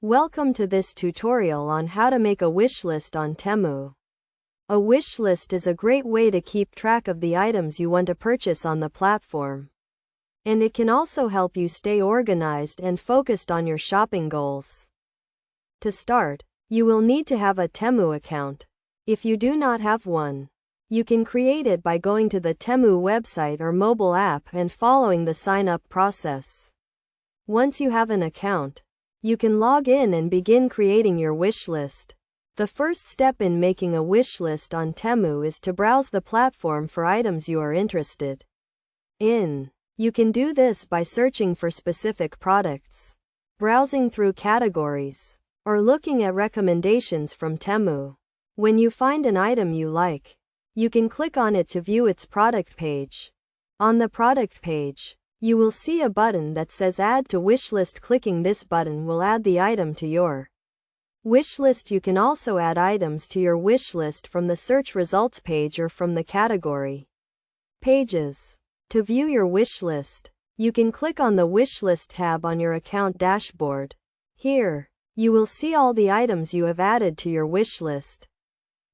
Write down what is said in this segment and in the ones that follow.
Welcome to this tutorial on how to make a wish list on Temu. A wish list is a great way to keep track of the items you want to purchase on the platform. And it can also help you stay organized and focused on your shopping goals. To start, you will need to have a Temu account. If you do not have one, you can create it by going to the Temu website or mobile app and following the sign-up process. Once you have an account, you can log in and begin creating your wish list. The first step in making a wish list on Temu is to browse the platform for items you are interested in. You can do this by searching for specific products, browsing through categories, or looking at recommendations from Temu. When you find an item you like, you can click on it to view its product page. On the product page, you will see a button that says Add to Wishlist. Clicking this button will add the item to your wishlist. You can also add items to your wishlist from the search results page or from the category pages. To view your wishlist, you can click on the Wishlist tab on your account dashboard. Here, you will see all the items you have added to your wishlist,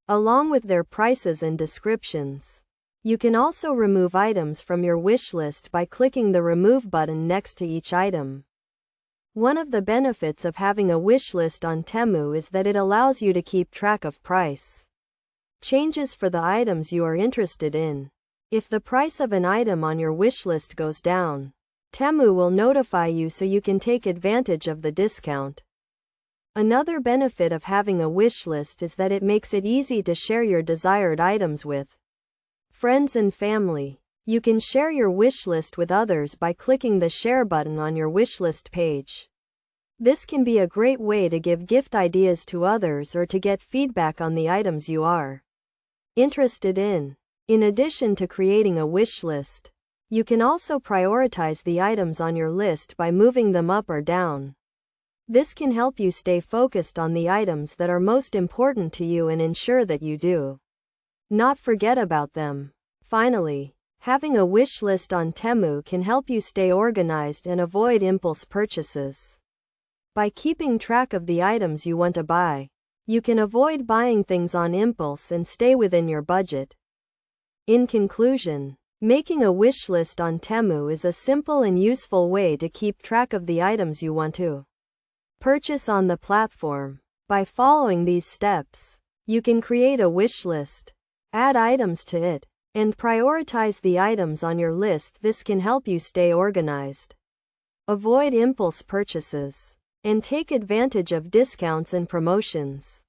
along with their prices and descriptions. You can also remove items from your wish list by clicking the Remove button next to each item. One of the benefits of having a wish list on Temu is that it allows you to keep track of price changes for the items you are interested in. If the price of an item on your wish list goes down, Temu will notify you so you can take advantage of the discount. Another benefit of having a wish list is that it makes it easy to share your desired items with friends and family. You can share your wish list with others by clicking the Share button on your wishlist page. This can be a great way to give gift ideas to others or to get feedback on the items you are interested in. In addition to creating a wish list, you can also prioritize the items on your list by moving them up or down. This can help you stay focused on the items that are most important to you and ensure that you do not forget about them. Finally, having a wish list on Temu can help you stay organized and avoid impulse purchases. By keeping track of the items you want to buy, you can avoid buying things on impulse and stay within your budget. In conclusion, making a wish list on Temu is a simple and useful way to keep track of the items you want to purchase on the platform. By following these steps, you can create a wish list, add items to it, and prioritize the items on your list. This can help you stay organized, avoid impulse purchases, and take advantage of discounts and promotions.